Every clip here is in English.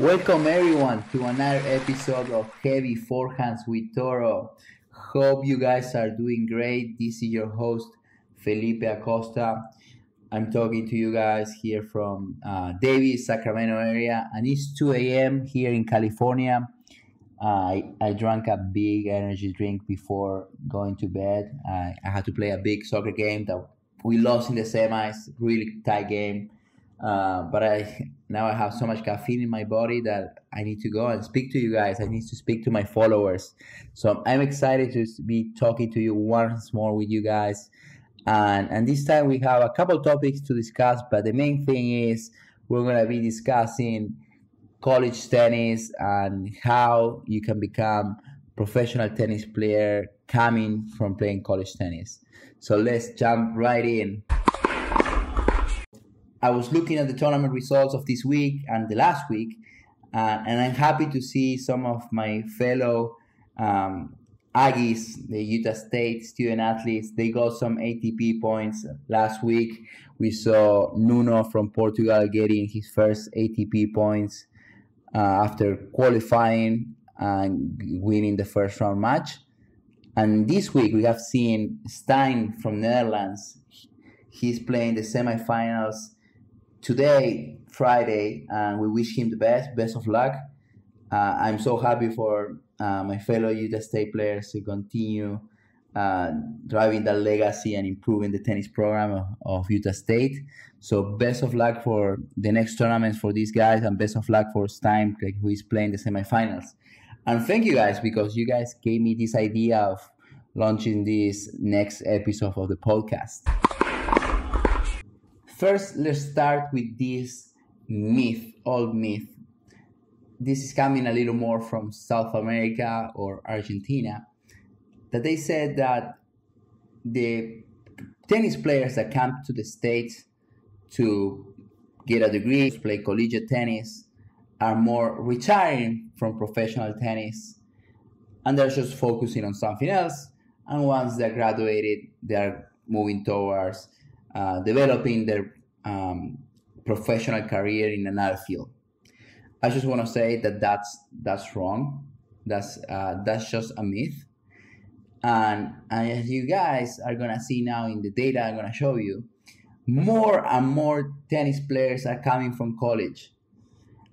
Welcome everyone to another episode of Heavy Forehands with Toro. Hope you guys are doing great. This is your host Felipe Acosta. I'm talking to you guys here from Davis, Sacramento area, and it's 2 a.m. here in California. I drank a big energy drink before going to bed. I had to play a big soccer game that we lost in the semis, really tight game. But now I have so much caffeine in my body that I need to go and speak to you guys. I need to speak to my followers. So I'm excited to be talking to you once more with you guys. And this time we have a couple topics to discuss, but the main thing is we're going to be discussing college tennis and how you can become professional tennis player coming from playing college tennis. So let's jump right in. I was looking at the tournament results of this week and the last week, and I'm happy to see some of my fellow Aggies, the Utah State student athletes. They got some ATP points last week. We saw Nuno from Portugal getting his first ATP points after qualifying and winning the first round match. And this week we have seen Stein from Netherlands. He's playing the semifinals today, Friday, and we wish him the best of luck. I'm so happy for my fellow Utah State players to continue driving that legacy and improving the tennis program of Utah State. So best of luck for the next tournaments for these guys, and best of luck for Stein, who is playing the semifinals. And thank you guys, because you guys gave me this idea of launching this next episode of the podcast. First, let's start with this old myth. This is coming a little more from South America or Argentina, that they said that the tennis players that come to the States to get a degree, to play collegiate tennis, are more retiring from professional tennis, and they're just focusing on something else. And once they're graduated, they're moving towards developing their professional career in another field. I just want to say that that's wrong. That's just a myth. And as you guys are gonna see now in the data I'm gonna show you, more and more tennis players are coming from college.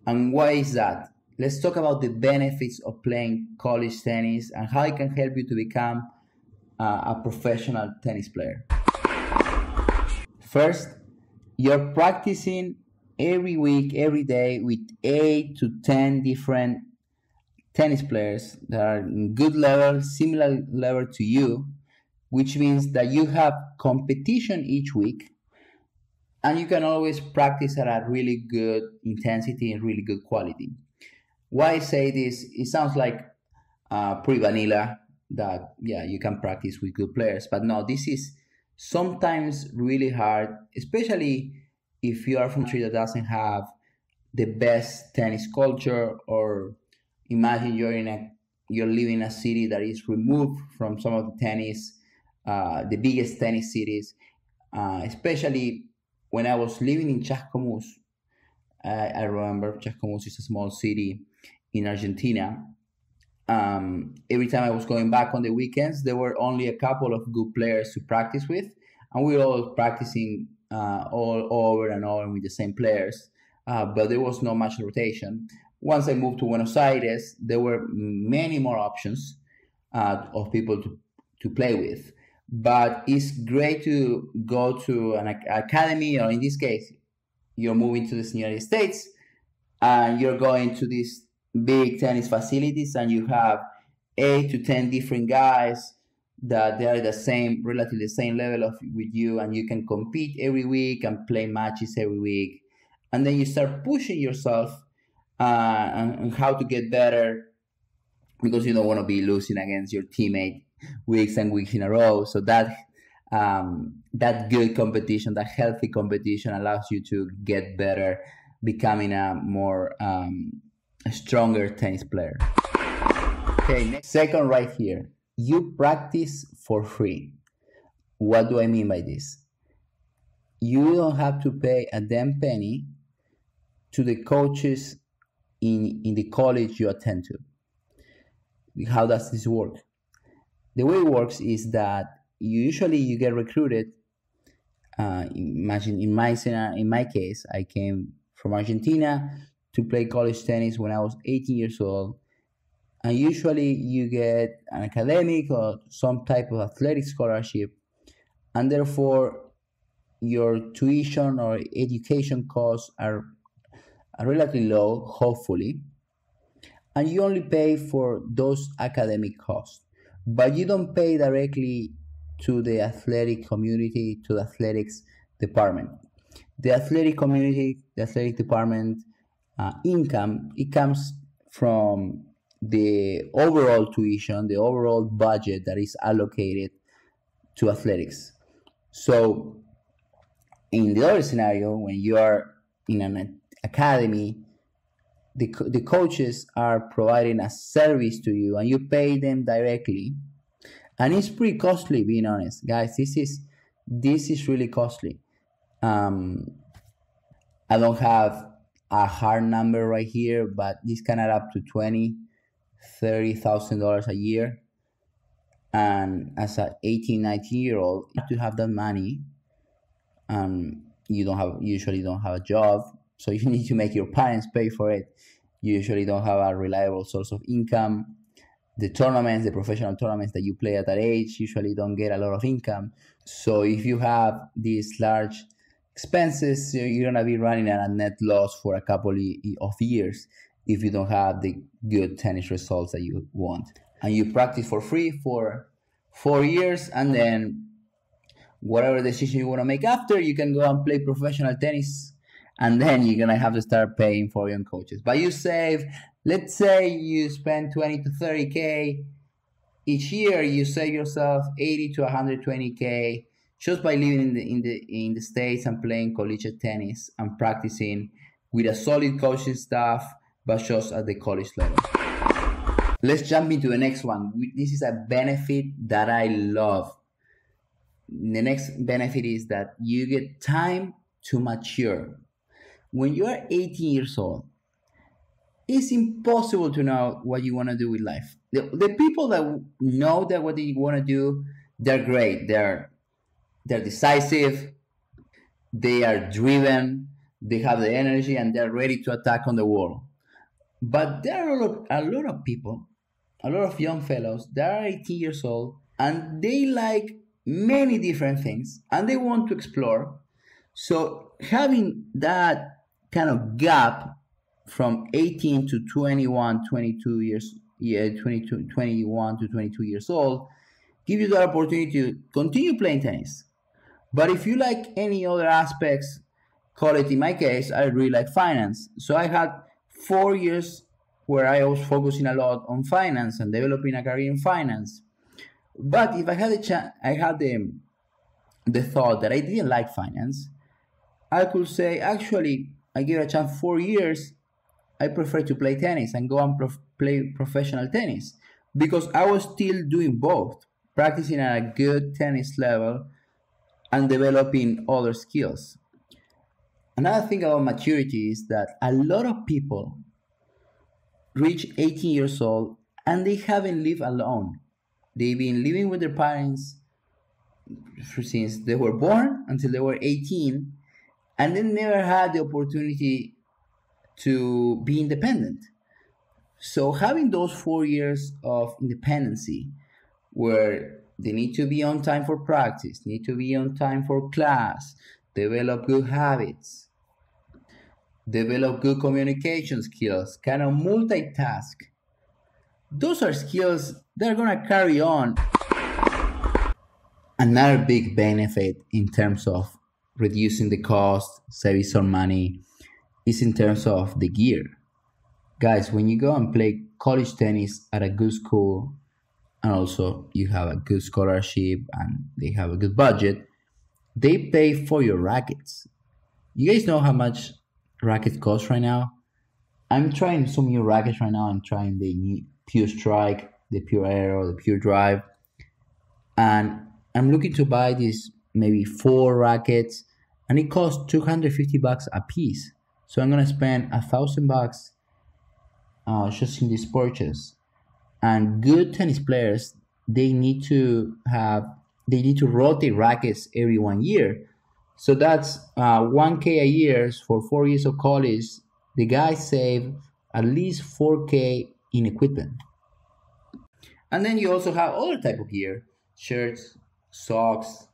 And why is that? Let's talk about the benefits of playing college tennis and how it can help you to become a professional tennis player. First, you're practicing every week, every day with 8 to 10 different tennis players that are in good level, similar level to you, which means that you have competition each week, and you can always practice at a really good intensity and really good quality. Why I say this? It sounds like pretty vanilla, that yeah, you can practice with good players, but no, this is sometimes really hard, especially if you are from a country that doesn't have the best tennis culture, or imagine you're living in a city that is removed from some of the tennis, the biggest tennis cities. Especially when I was living in Chascomús, I remember Chascomús is a small city in Argentina. Every time I was going back on the weekends, there were only a couple of good players to practice with, and we were all practicing all over and over with the same players, but there was not much rotation. Once I moved to Buenos Aires, there were many more options of people to play with. But it's great to go to an academy, or in this case, you're moving to the United States, and you're going to these big tennis facilities, and you have 8 to 10 different guys that they are relatively the same level with you, and you can compete every week and play matches every week. And then you start pushing yourself and how to get better, because you don't want to be losing against your teammate weeks and weeks in a row. So that good competition, that healthy competition, allows you to get better, becoming a more stronger tennis player. Okay, second right here, you practice for free. What do I mean by this? You don't have to pay a damn penny to the coaches in the college you attend to. How does this work? The way it works is that usually you get recruited. Imagine in my case, I came from Argentina to play college tennis when I was 18 years old, and usually you get an academic or some type of athletic scholarship, and therefore your tuition or education costs are relatively low, hopefully, and you only pay for those academic costs, but you don't pay directly to the athletic community, to the athletics department. The athletic community, the athletic department income, it comes from the overall tuition, the overall budget that is allocated to athletics. So in the other scenario, when you are in an academy, the coaches are providing a service to you and you pay them directly, and it's pretty costly, being honest, guys. This is really costly. um, I don't have a hard number right here, but this can add up to 20, $30,000 a year. And as an 18, 19-year-old, to have that money, you usually don't have a job, so you need to make your parents pay for it. You usually don't have a reliable source of income. The professional tournaments that you play at that age usually don't get a lot of income. So if you have these large expenses, you're gonna be running at a net loss for a couple of years if you don't have the good tennis results that you want. And you practice for free for 4 years, and then whatever decision you want to make after, you can go and play professional tennis, and then you're gonna have to start paying for your own coaches. But you save, let's say you spend 20 to 30K each year, you save yourself 80 to 120K just by living in the States and playing collegiate tennis and practicing with a solid coaching staff, but just at the college level. Let's jump into the next one. This is a benefit that I love. The next benefit is that you get time to mature. When you are 18 years old, it's impossible to know what you want to do with life. The people that know that what they want to do, they're great. They're decisive. They are driven. They have the energy, and they're ready to attack on the world. But there are a lot of people, a lot of young fellows that are 18 years old, and they like many different things, and they want to explore. So having that kind of gap from 18 to 21, 22 years, 22, 21 to 22 years old, give you the opportunity to continue playing tennis. But if you like any other aspects, call it, in my case, I really like finance. So I had 4 years where I was focusing a lot on finance and developing a career in finance. But if I had a chance, I had the thought that I didn't like finance, I could say, actually, I give it a chance 4 years. I prefer to play tennis and go and play professional tennis, because I was still doing both, practicing at a good tennis level and developing other skills. Another thing about maturity is that a lot of people reach 18 years old and they haven't lived alone. They've been living with their parents since they were born until they were 18, and they never had the opportunity to be independent. So having those 4 years of independency, where they need to be on time for practice, need to be on time for class, develop good habits, develop good communication skills, kind of multitask. Those are skills that are going to carry on. Another big benefit in terms of reducing the cost, saving some money, is in terms of the gear. Guys, when you go and play college tennis at a good school, and also you have a good scholarship and they have a good budget, they pay for your rackets. You guys know how much rackets cost right now? I'm trying some new rackets right now. I'm trying the new Pure Strike, the Pure Aero, the Pure Drive, and I'm looking to buy these maybe 4 rackets, and it costs $250 a piece. So I'm gonna spend $1,000 just in these purchase. And good tennis players, they need to have they need to rotate rackets every 1 year. So that's 1K a year for 4 years of college. The guys save at least 4K in equipment. And then you also have other type of gear: shirts, socks,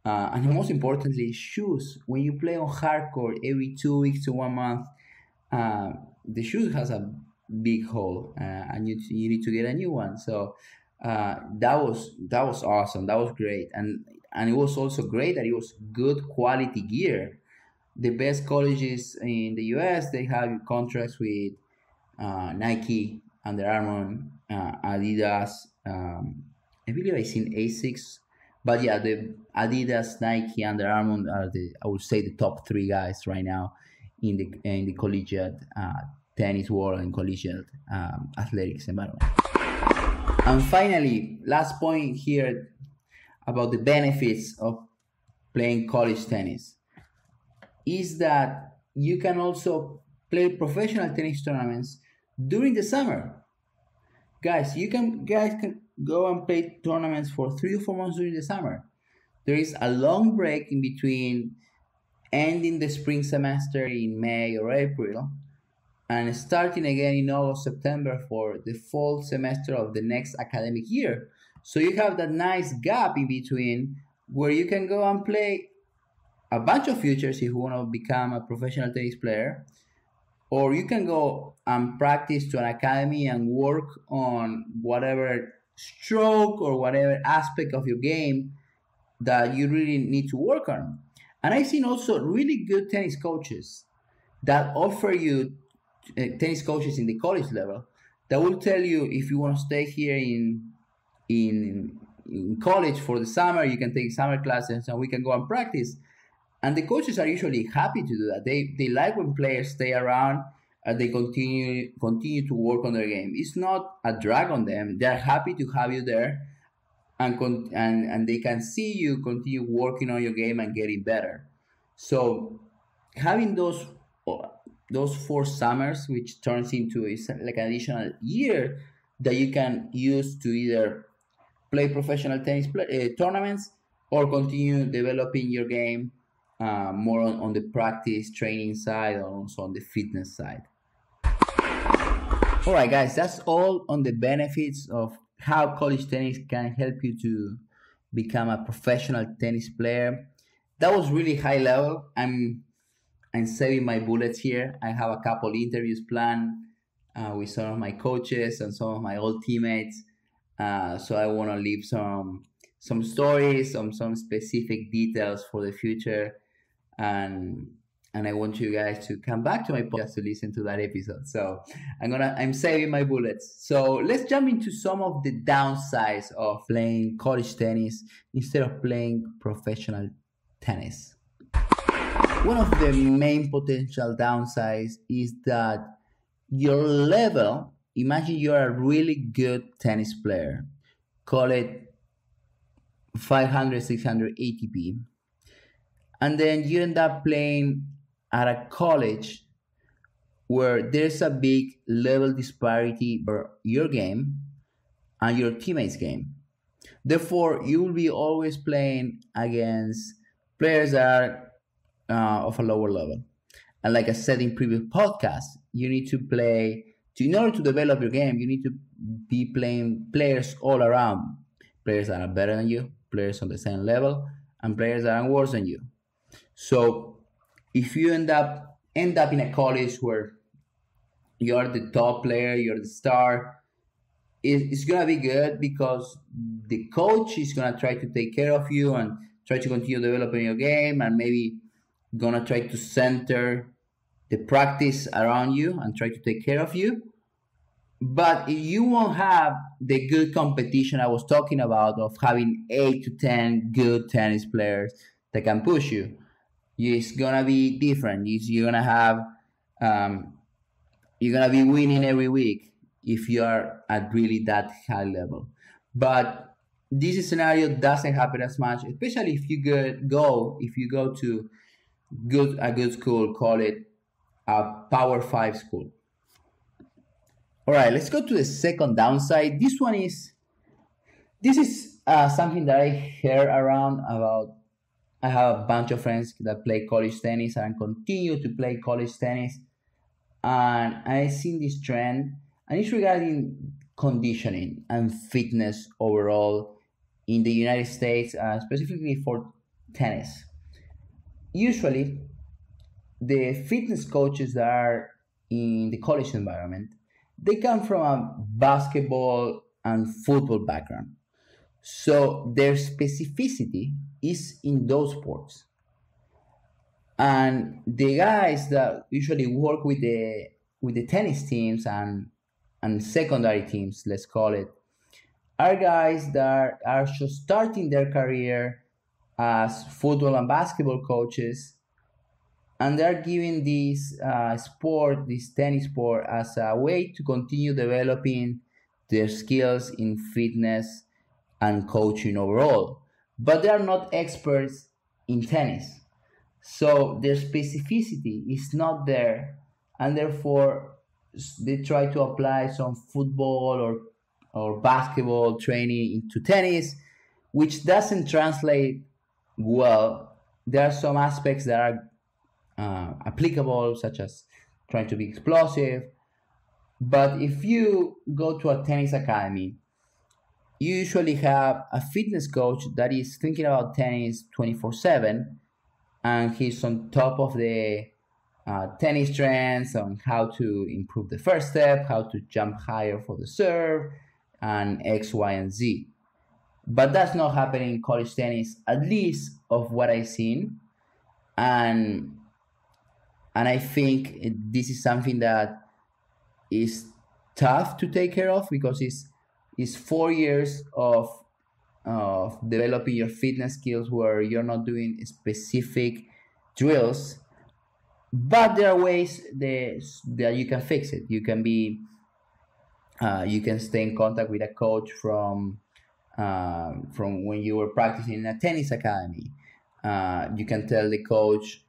and most importantly, shoes. When you play on hardcore every 2 weeks to 1 month, the shoe has a big hole, and you need to get a new one. So that was awesome. That was great, and it was also great that it was good quality gear. The best colleges in the U.S., they have contracts with Nike, Under Armour, Adidas. I believe I seen Asics, but yeah, the Adidas, Nike, Under Armour are I would say the top three guys right now in the collegiate tennis world and collegiate athletics environment. And finally, last point here about the benefits of playing college tennis is that you can also play professional tennis tournaments during the summer. Guys can go and play tournaments for 3 or 4 months during the summer. There is a long break in between ending the spring semester in May or April and starting again in August, September for the fall semester of the next academic year. So you have that nice gap in between where you can go and play a bunch of futures if you want to become a professional tennis player, or you can go and practice to an academy and work on whatever stroke or whatever aspect of your game that you really need to work on. And I've seen also really good tennis coaches that offer you tennis coaches in the college level that will tell you if you want to stay here in in college for the summer, you can take summer classes and we can go and practice. And the coaches are usually happy to do that. They like when players stay around and they continue to work on their game. It's not a drag on them. They're happy to have you there, and they can see you continue working on your game and getting better. So having those 4 summers, which turns into is like an additional year that you can use to either play professional tennis tournaments or continue developing your game more on the practice training side and also on the fitness side. All right, guys, that's all on the benefits of how college tennis can help you to become a professional tennis player. That was really high level. I'm saving my bullets here. I have a couple interviews planned with some of my coaches and some of my old teammates. So I want to leave some stories, some specific details for the future, and I want you guys to come back to my podcast to listen to that episode. So I'm saving my bullets. So let's jump into some of the downsides of playing college tennis instead of playing professional tennis. One of the main potential downsides is that your level, imagine you're a really good tennis player, call it 500, 600 ATP, and then you end up playing at a college where there's a big level disparity for your game and your teammates' game. Therefore, you will be always playing against players that are of a lower level. And like I said in previous podcasts, you need to play, in order to develop your game, you need to be playing players all around. Players that are better than you, players on the same level, and players that are worse than you. So if you end up in a college where you're the top player, you're the star, it's gonna be good because the coach is gonna try to take care of you and try to continue developing your game, and maybe gonna try to center the practice around you and try to take care of you. But you won't have the good competition I was talking about of having 8 to 10 good tennis players that can push you. It's gonna be different. You're gonna have you're gonna be winning every week if you are at really that high level. But this scenario doesn't happen as much, especially if you go to a good school, call it a Power 5 school. All right, let's go to the second downside. This is something that I heard around about. I have a bunch of friends that play college tennis and continue to play college tennis, and I've seen this trend, and it's regarding conditioning and fitness overall in the United States, specifically for tennis. Usually, the fitness coaches that are in the college environment, they come from a basketball and football background. So their specificity is in those sports. And the guys that usually work with the tennis teams and secondary teams, let's call it, are guys that are just starting their career as football and basketball coaches, and they're giving this tennis sport, as a way to continue developing their skills in fitness and coaching overall. But they are not experts in tennis, so their specificity is not there, and therefore they try to apply some football or basketball training into tennis, which doesn't translate well. There are some aspects that are applicable, such as trying to be explosive. But if you go to a tennis academy, you usually have a fitness coach that is thinking about tennis 24/7, and he's on top of the tennis trends on how to improve the first step, how to jump higher for the serve, and X, Y, and Z. But that's not happening in college tennis, at least of what I've seen. And I think this is something that is tough to take care of, because it's 4 years of developing your fitness skills where you're not doing specific drills. But there are ways that you can fix it. You can stay in contact with a coach from when you were practicing in a tennis academy. You can tell the coach,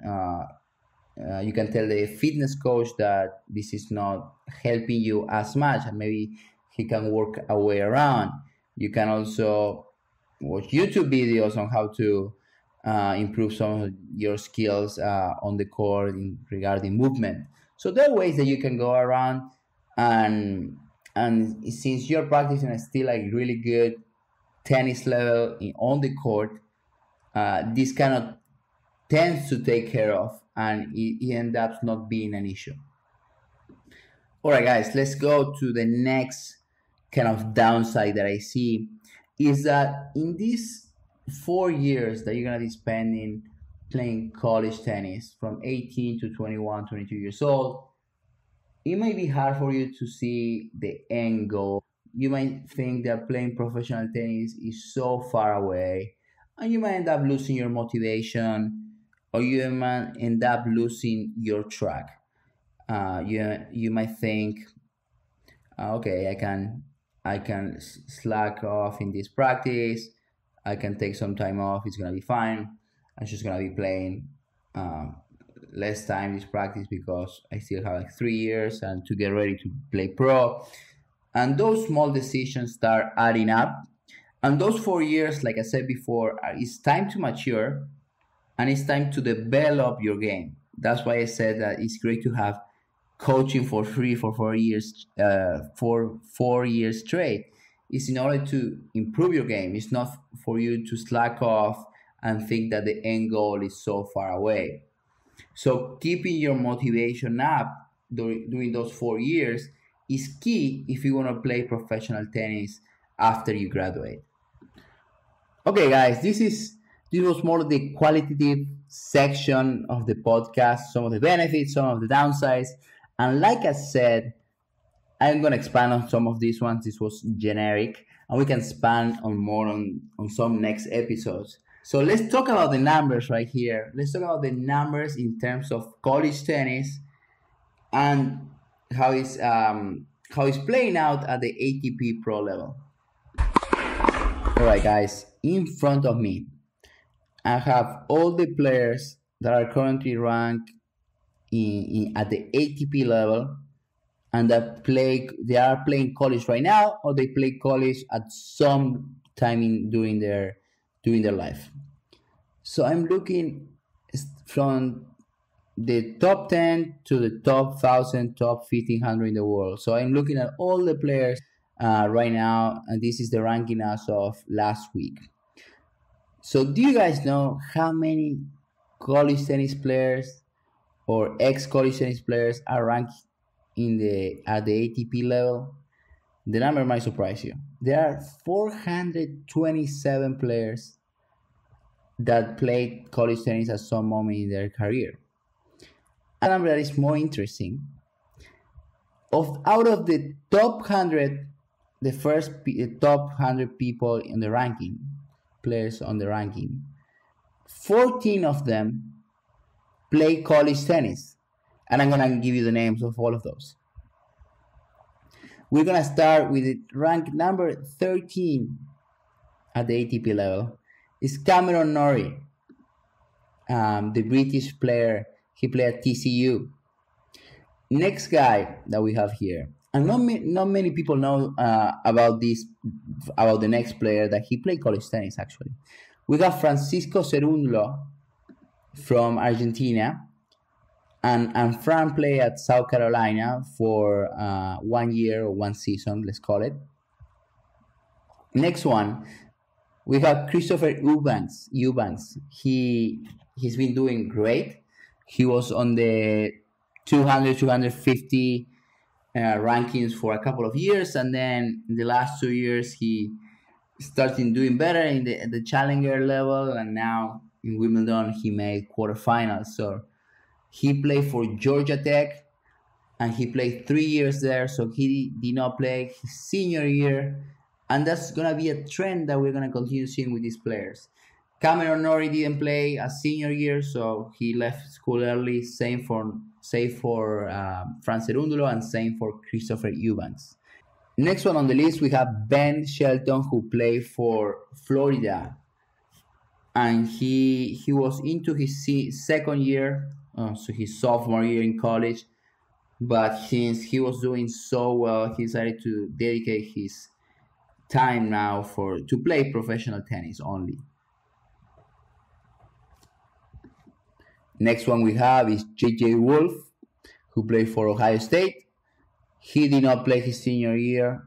you can tell the fitness coach that this is not helping you as much, and maybe he can work a way around. You can also watch YouTube videos on how to improve some of your skills on the court regarding movement. So there are ways that you can go around, and since you're practicing at still like really good tennis level on the court, this kind of tends to take care of, and it ends up not being an issue. All right, guys, let's go to the next kind of downside that I see, is that in these 4 years that you're gonna be spending playing college tennis from 18 to 21, 22 years old, it may be hard for you to see the end goal. You might think that playing professional tennis is so far away, and you might end up losing your motivation, or you might end up losing your track. You might think, okay, I can slack off in this practice. I can take some time off. It's gonna be fine. I'm just gonna be playing less time this practice because I still have like 3 years and to get ready to play pro. And those small decisions start adding up. And those 4 years, like I said before, it's time to mature, and it's time to develop your game. That's why I said that it's great to have coaching for free for 4 years, for 4 years straight. It's in order to improve your game. It's not for you to slack off and think that the end goal is so far away. So keeping your motivation up during those 4 years is key if you want to play professional tennis after you graduate. Okay, guys, this was more the qualitative section of the podcast, some of the benefits, some of the downsides, and like I said, I'm gonna expand on some of these ones. This was generic, and we can expand on more on some next episodes. So let's talk about the numbers right here. Let's talk about the numbers in terms of college tennis and how it's playing out at the ATP Pro level. All right, guys, in front of me, I have all the players that are currently ranked at the ATP level, and that they are playing college right now, or they play college at some time during their life. So I'm looking from the top 10 to the top 1000, top 1500 in the world. So I'm looking at all the players right now, and this is the ranking as of last week. So do you guys know how many college tennis players or ex-college tennis players are ranked at the ATP level? The number might surprise you. There are 427 players that played college tennis at some moment in their career. A number that is more interesting. Out of the top 100, the top 100 people in the ranking, players on the ranking, 14 of them play college tennis. And I'm going to give you the names of all of those. We're going to start with rank number 13 at the ATP level. It's Cameron Norrie, the British player. He played at TCU. Next guy that we have here, and not many people know about the next player that he played college tennis actually. We got Francisco Cerúndolo from Argentina, and Fran played at South Carolina for 1 year or 1 season, let's call it. Next one, we have Christopher Eubanks. He's been doing great. He was on the 200, 250 rankings for a couple of years, and then in the last 2 years he started doing better in the challenger level, and now in Wimbledon he made quarterfinals. So he played for Georgia Tech, and he played 3 years there, so he did not play his senior year, and that's gonna be a trend that we're gonna continue seeing with these players. Cameron Norrie didn't play a senior year, so he left school early. Same for Fran Cerúndolo, and same for Christopher Eubanks. Next one on the list, we have Ben Shelton, who played for Florida, and he was into his second year, so his sophomore year in college. But since he was doing so well, he decided to dedicate his time now to play professional tennis only. Next one we have is J.J. Wolf, who played for Ohio State. He did not play his senior year,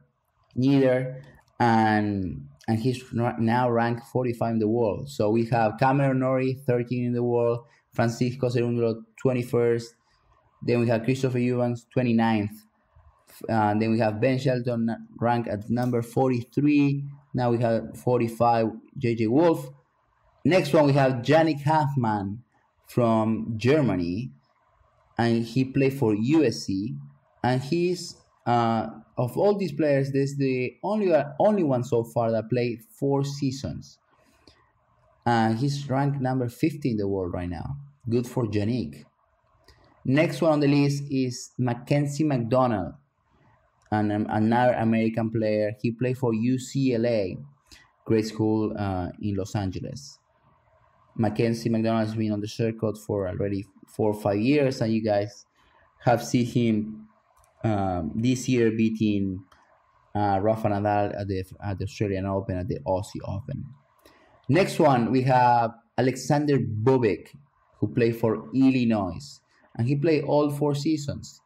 neither, and he's now ranked 45 in the world. So we have Cameron Norrie, 13 in the world, Francisco Cerúndolo, 21st, then we have Christopher Eubanks, 29th, then we have Ben Shelton ranked at number 43, now we have 45, J.J. Wolf. Next one we have Yannick Hanfmann from Germany, and he played for USC, and he's of all these players, this is the only one so far that played 4 seasons, and he's ranked number 50 in the world right now. Good for Yannick. Next one on the list is Mackenzie McDonald, another American player. He played for UCLA, grade school in Los Angeles. Mackenzie McDonald has been on the circuit for already 4 or 5 years, and you guys have seen him this year beating Rafa Nadal at the Australian Open, at the Aussie Open. Next one, we have Alexander Bubik, who played for Illinois, and he played all 4 seasons.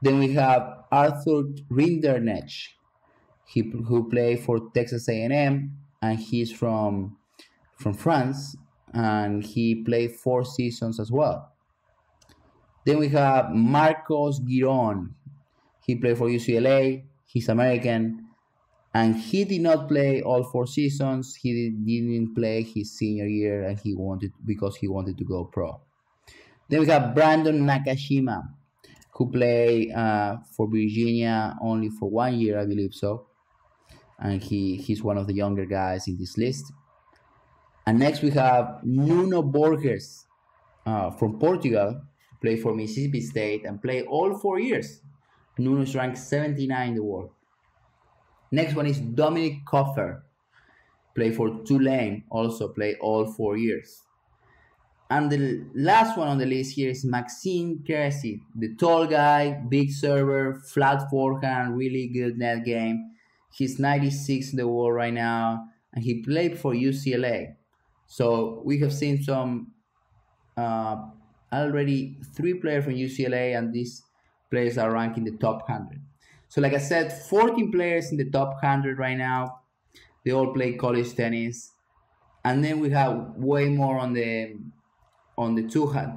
Then we have Arthur Rinderknecht, who played for Texas A&M, and he's from France, and he played 4 seasons as well. Then we have Marcos Giron. He played for UCLA. He's American, and he did not play all 4 seasons. He didn't play his senior year, and because he wanted to go pro. Then we have Brandon Nakashima, who played for Virginia only for 1 year, I believe so, and he's one of the younger guys in this list. And next we have Nuno Borges from Portugal, played for Mississippi State and played all 4 years. Nuno is ranked 79 in the world. Next one is Dominic Koffer, played for Tulane, also played all 4 years. And the last one on the list here is Maxime Cressy, the tall guy, big server, flat forehand, really good net game. He's 96 in the world right now, and he played for UCLA. So we have seen some uh, already three players from UCLA, and these players are ranked in the top 100. So, like I said, 14 players in the top 100 right now. They all play college tennis, and then we have way more on the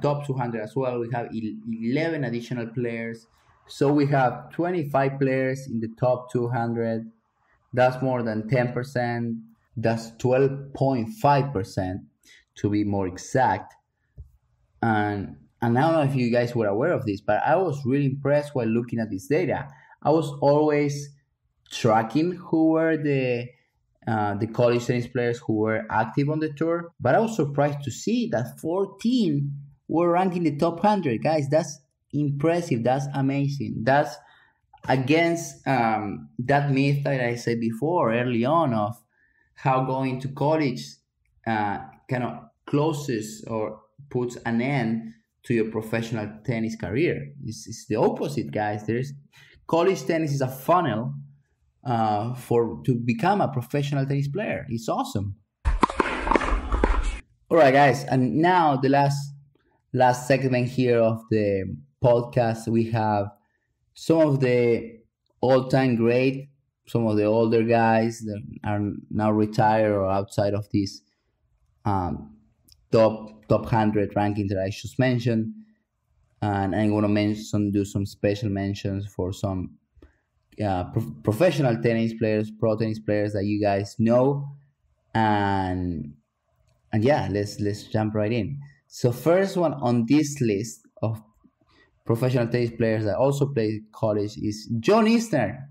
top 200 as well. We have 11 additional players. So we have 25 players in the top 200. That's more than 10%. That's 12.5% to be more exact. And I don't know if you guys were aware of this, but I was really impressed while looking at this data. I was always tracking who were the college tennis players who were active on the tour, but I was surprised to see that 14 were ranked in the top 100. Guys, that's impressive. That's amazing. That's against that myth that I said before early on of how going to college kind of closes or puts an end to your professional tennis career. It's the opposite, guys. There's college tennis is a funnel for to become a professional tennis player. It's awesome. All right, guys, and now the last segment here of the podcast, we have some of the all-time great, some of the older guys that are now retired or outside of this um, top 100 ranking that I just mentioned, and I'm going to do some special mentions for some professional tennis players, pro tennis players that you guys know, and yeah, let's jump right in. So first one on this list of professional tennis players that also play college is John Isner.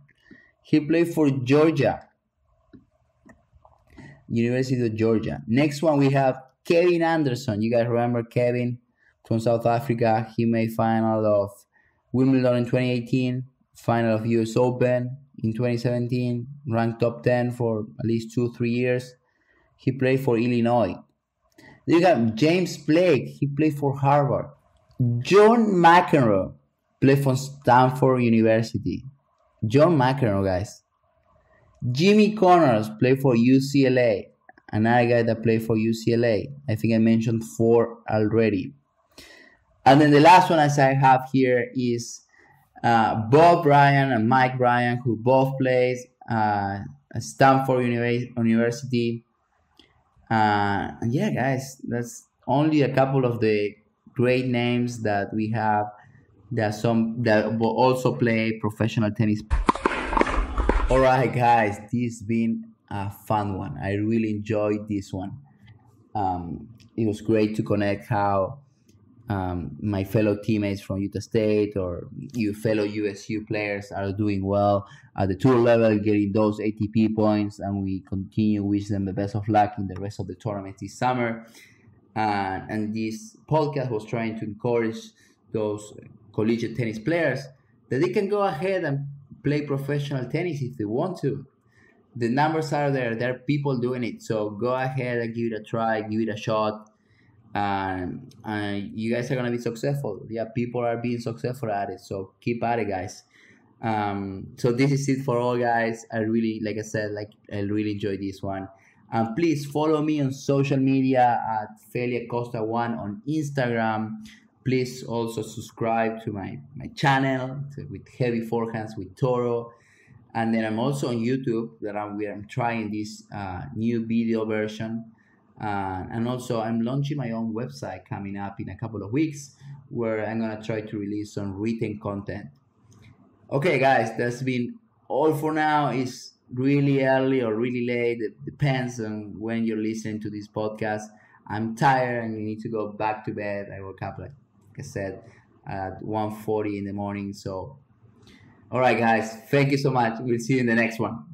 He played for Georgia, University of Georgia. Next one we have Kevin Anderson. You guys remember Kevin from South Africa? He made final of Wimbledon in 2018, final of US Open in 2017, ranked top 10 for at least 2-3 years. He played for Illinois. You got James Blake. He played for Harvard. John McEnroe played for Stanford University. John McEnroe, guys. Jimmy Connors played for UCLA. Another guy that played for UCLA. I think I mentioned 4 already. And then the last one as I have here is Bob Bryan and Mike Bryan, who both plays at Stanford University. And yeah, guys, that's only a couple of the great names that we have. There are some that will also play professional tennis. All right, guys, this has been a fun one. I really enjoyed this one. It was great to connect how my fellow teammates from Utah State or you fellow USU players are doing well at the tour level, getting those ATP points, and we continue wish them the best of luck in the rest of the tournament this summer. And this podcast was trying to encourage those collegiate tennis players that they can go ahead and play professional tennis if they want to. The numbers are there. There are people doing it. So go ahead and give it a try, give it a shot. And you guys are going to be successful. Yeah, people are being successful at it. So keep at it, guys. So this is it for all, guys. I really, like I said, I really enjoyed this one. Please follow me on social media at Felia Costa 1 on Instagram. Please also subscribe to my channel with Heavy Forehands with Toro. And then I'm also on YouTube where I'm trying this new video version. And also I'm launching my own website coming up in a couple of weeks where I'm going to try to release some written content. Okay, guys, that's been all for now. It's really early or really late. It depends on when you're listening to this podcast. I'm tired and you need to go back to bed. I woke up, like I said, at 1:40 in the morning. So, all right, guys, thank you so much. We'll see you in the next one.